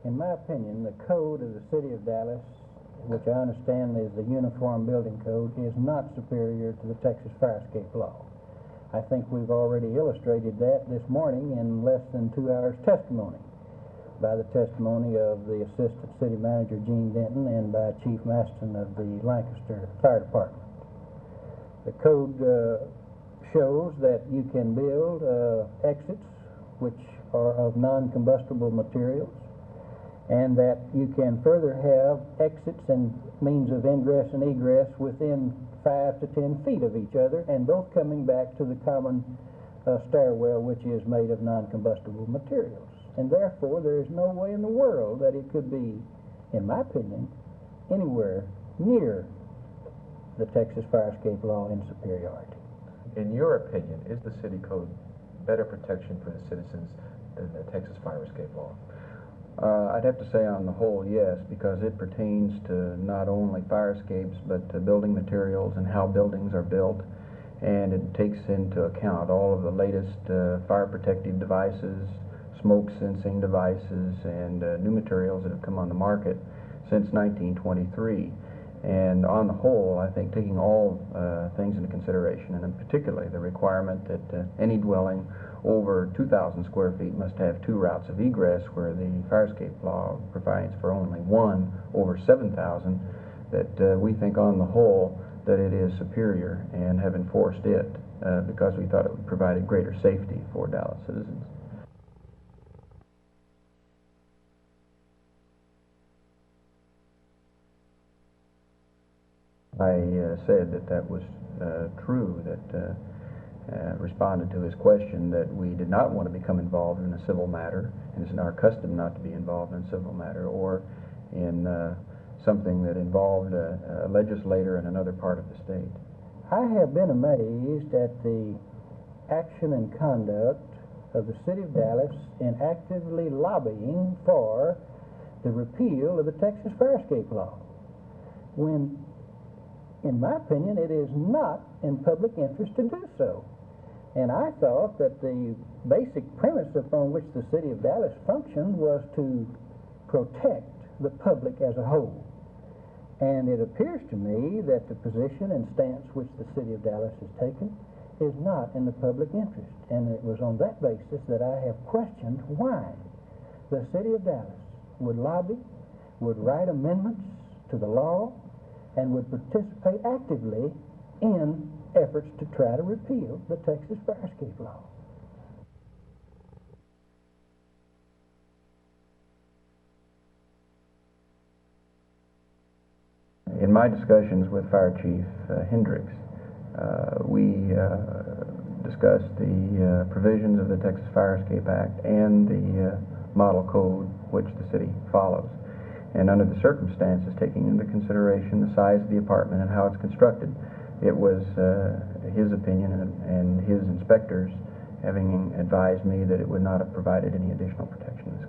In my opinion, the code of the City of Dallas, which I understand is the Uniform Building Code, is not superior to the Texas Fire Escape Law. I think we've already illustrated that this morning in less than 2 hours testimony, by the testimony of the Assistant City Manager, Eugene Denton, and by Chief Maston of the Lancaster Fire Department. The code shows that you can build exits which are of non-combustible materials, and that you can further have exits and means of ingress and egress within 5 to 10 feet of each other, and both coming back to the common stairwell, which is made of non-combustible materials. And therefore, there is no way in the world that it could be, in my opinion, anywhere near the Texas Fire Escape Law in superiority. In your opinion, is the city code better protection for the citizens than the Texas Fire Escape Law? I'd have to say on the whole, yes, because it pertains to not only fire escapes, but to building materials and how buildings are built, and it takes into account all of the latest fire protective devices, smoke sensing devices, and new materials that have come on the market since 1923. And on the whole, I think taking all things into consideration, and in particularly the requirement that any dwelling over 2,000 square feet must have 2 routes of egress, where the fire escape law provides for only 1 over 7,000, that we think on the whole that it is superior, and have enforced it because we thought it would provide a greater safety for Dallas citizens. I said that that was true, that responded to his question that we did not want to become involved in a civil matter, and it's in our custom not to be involved in a civil matter or in something that involved a legislator in another part of the state. I have been amazed at the action and conduct of the City of Dallas in actively lobbying for the repeal of the Texas Fire Escape Law, when, in my opinion, it is not in public interest to do so. And I thought that the basic premise upon which the City of Dallas functioned was to protect the public as a whole. And it appears to me that the position and stance which the City of Dallas has taken is not in the public interest. And it was on that basis that I have questioned why the City of Dallas would lobby, would write amendments to the law, and would participate actively in efforts to try to repeal the Texas Fire Escape Law. In my discussions with Fire Chief Hendricks, we discussed the provisions of the Texas Fire Escape Act and the model code which the city follows. And under the circumstances, taking into consideration the size of the apartment and how it's constructed, it was his opinion and his inspectors having advised me that it would not have provided any additional protection.